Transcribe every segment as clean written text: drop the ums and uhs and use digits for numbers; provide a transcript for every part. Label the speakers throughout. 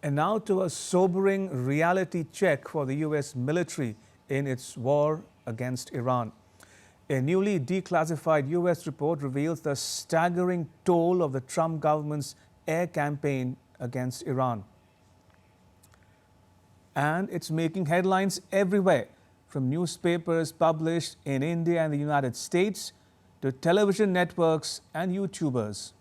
Speaker 1: And now to a sobering reality check for the U.S. military in its war against Iran. A newly declassified U.S. report reveals the staggering toll of the Trump government's air campaign against Iran. And it's making headlines everywhere, from newspapers published in India and the United States to television networks and YouTubers.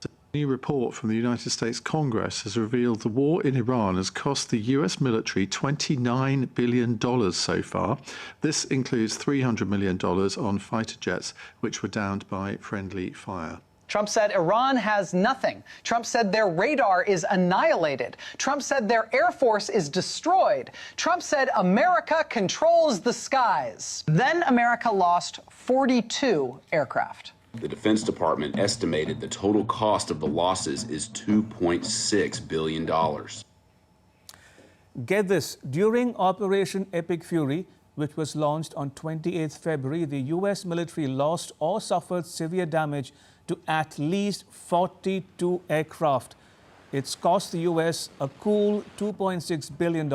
Speaker 2: A new report from the United States Congress has revealed the war in Iran has cost the US military $29 billion so far. This includes $300 million on fighter jets, which were downed by friendly fire.
Speaker 3: Trump said Iran has nothing. Trump said their radar is annihilated. Trump said their air force is destroyed. Trump said America controls the skies. Then America lost 42 aircraft.
Speaker 4: The Defense Department estimated the total cost of the losses is $2.6 billion.
Speaker 1: Get this, during Operation Epic Fury, which was launched on 28th February, the U.S. military lost or suffered severe damage to at least 42 aircraft. It's cost the U.S. a cool $2.6 billion,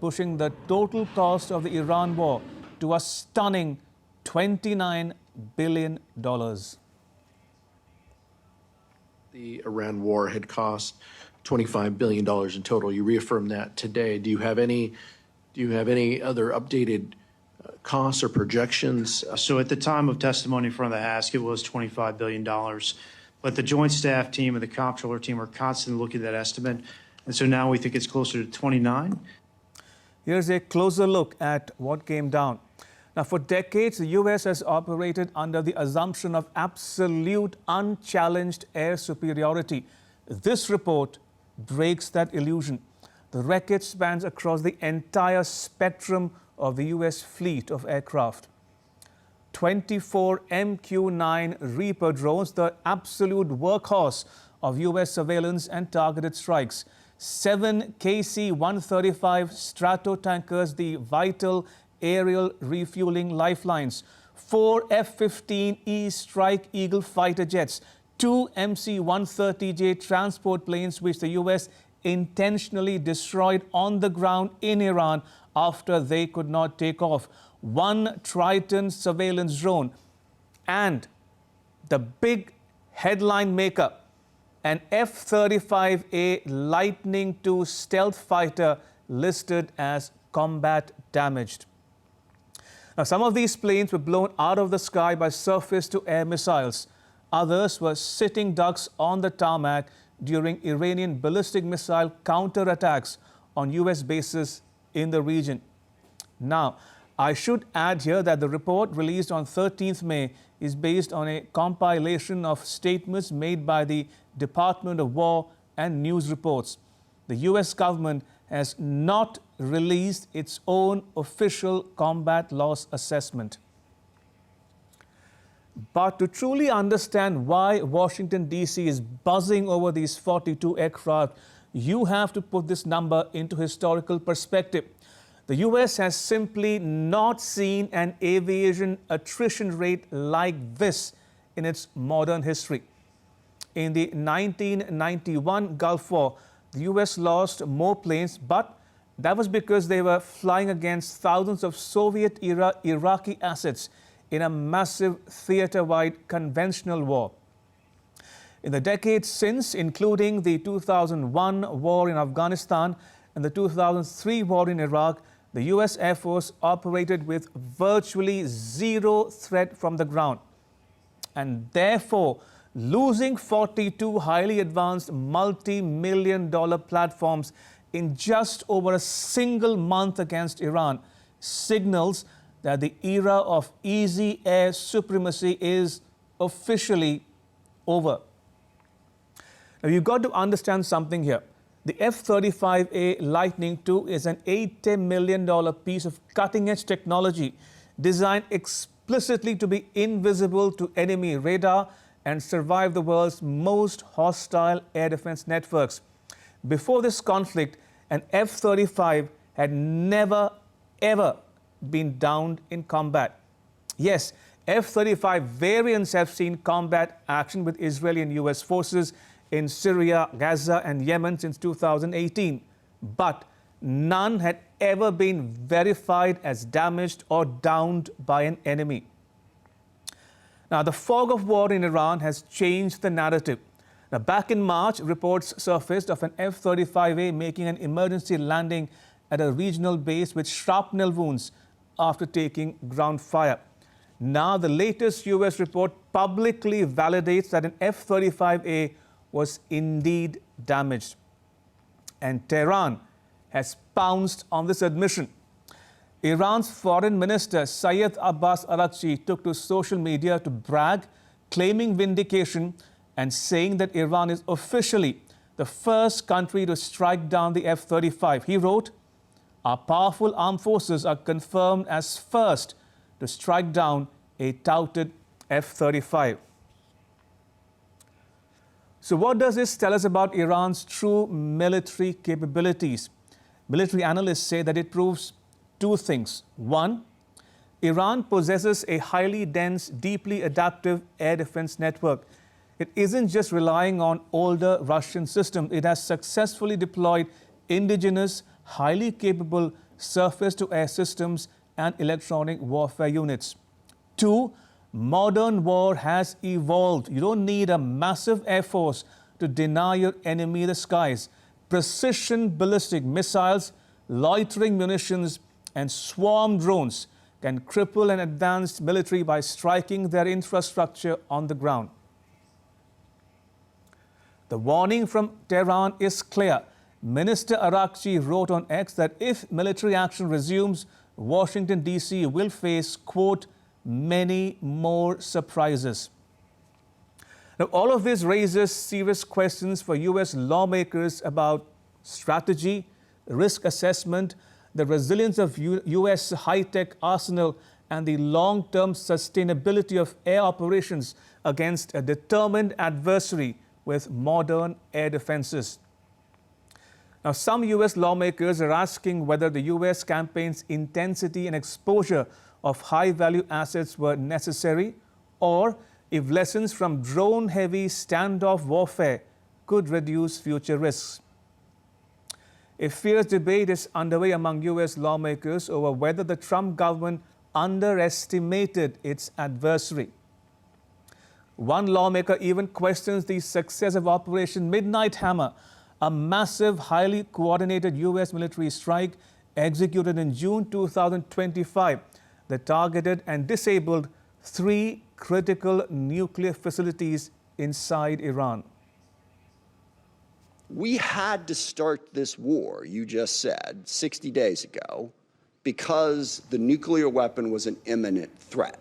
Speaker 1: pushing the total cost of the Iran war to a stunning $29 billion.
Speaker 5: The Iran war had cost $25 billion in total. You reaffirmed that today. Do you have any other updated costs or projections?
Speaker 6: So at the time of testimony in front of the House, it was $25 billion. But the Joint Staff team and the Comptroller team are constantly looking at that estimate. And so now we think it's closer to 29.
Speaker 1: Here's a closer look at what came down. Now, for decades, the U.S. has operated under the assumption of absolute, unchallenged air superiority. This report breaks that illusion. The wreckage spans across the entire spectrum of the U.S. fleet of aircraft. 24 MQ-9 Reaper drones, the absolute workhorse of U.S. surveillance and targeted strikes. 7 KC-135 Stratotankers, the vital aerial refueling lifelines. 4 F-15E Strike Eagle fighter jets. 2 MC-130J transport planes, which the U.S. intentionally destroyed on the ground in Iran after they could not take off. 1 Triton surveillance drone. And the big headline maker, an F-35A Lightning II stealth fighter listed as combat damaged. Now, some of these planes were blown out of the sky by surface-to-air missiles. Others were sitting ducks on the tarmac during Iranian ballistic missile counterattacks on U.S. bases in the region. Now, I should add here that the report released on 13th May is based on a compilation of statements made by the Department of War and news reports. The U.S. government has not released its own official combat loss assessment. But to truly understand why Washington, D.C. is buzzing over these 42 aircraft, you have to put this number into historical perspective. The U.S. has simply not seen an aviation attrition rate like this in its modern history. In the 1991 Gulf War, the U.S. lost more planes, but that was because they were flying against thousands of Soviet-era Iraqi assets in a massive theater-wide conventional war. In the decades since, including the 2001 war in Afghanistan and the 2003 war in Iraq, the U.S. Air Force operated with virtually zero threat from the ground. And therefore, losing 42 highly advanced multi-million-dollar platforms in just over a single month against Iran signals that the era of easy air supremacy is officially over. Now, you've got to understand something here. The F-35A Lightning II is an $80 million piece of cutting-edge technology designed explicitly to be invisible to enemy radar and survive the world's most hostile air defense networks. Before this conflict, an F-35 had never, ever been downed in combat. Yes, F-35 variants have seen combat action with Israeli and U.S. forces in Syria, Gaza, and Yemen since 2018, but none had ever been verified as damaged or downed by an enemy. Now, the fog of war in Iran has changed the narrative. Now, back in March, reports surfaced of an F-35A making an emergency landing at a regional base with shrapnel wounds after taking ground fire. Now, the latest US report publicly validates that an F-35A was indeed damaged. And Tehran has pounced on this admission. Iran's foreign minister Syed Abbas Araghchi took to social media to brag, claiming vindication and saying that Iran is officially the first country to strike down the F-35. He wrote, "Our powerful armed forces are confirmed as first to strike down a touted F-35. So what does this tell us about Iran's true military capabilities? Military analysts say that it proves two things. One, Iran possesses a highly dense, deeply adaptive air defense network. It isn't just relying on older Russian systems. It has successfully deployed indigenous, highly capable surface-to-air systems and electronic warfare units. Two, modern war has evolved. You don't need a massive air force to deny your enemy the skies. Precision ballistic missiles, loitering munitions, and swarm drones can cripple an advanced military by striking their infrastructure on the ground. The warning from Tehran is clear. Minister Araghchi wrote on X that if military action resumes, Washington, D.C. will face, quote, many more surprises. Now, all of this raises serious questions for U.S. lawmakers about strategy, risk assessment, the resilience of U.S. high-tech arsenal, and the long-term sustainability of air operations against a determined adversary with modern air defenses. Now, some U.S. lawmakers are asking whether the U.S. campaign's intensity and exposure of high-value assets were necessary, or if lessons from drone-heavy standoff warfare could reduce future risks. A fierce debate is underway among U.S. lawmakers over whether the Trump government underestimated its adversary. One lawmaker even questions the success of Operation Midnight Hammer, a massive, highly coordinated U.S. military strike executed in June 2025 that targeted and disabled 3 critical nuclear facilities inside Iran.
Speaker 7: We had to start this war, you just said, 60 days ago, because the nuclear weapon was an imminent threat.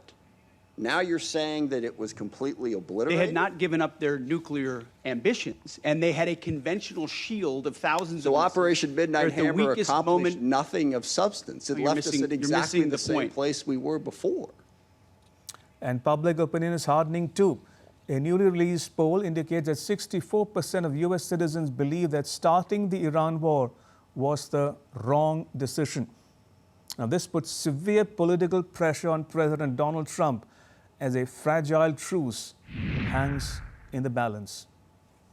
Speaker 7: Now you're saying that it was completely obliterated?
Speaker 8: They had not given up their nuclear ambitions, and they had a conventional shield of thousands of missiles.
Speaker 7: So Operation Midnight Hammer accomplished nothing of substance. It left us at exactly the same place we were before.
Speaker 1: And public opinion is hardening too. A newly released poll indicates that 64% of U.S. citizens believe that starting the Iran war was the wrong decision. Now, this puts severe political pressure on President Donald Trump as a fragile truce hangs in the balance.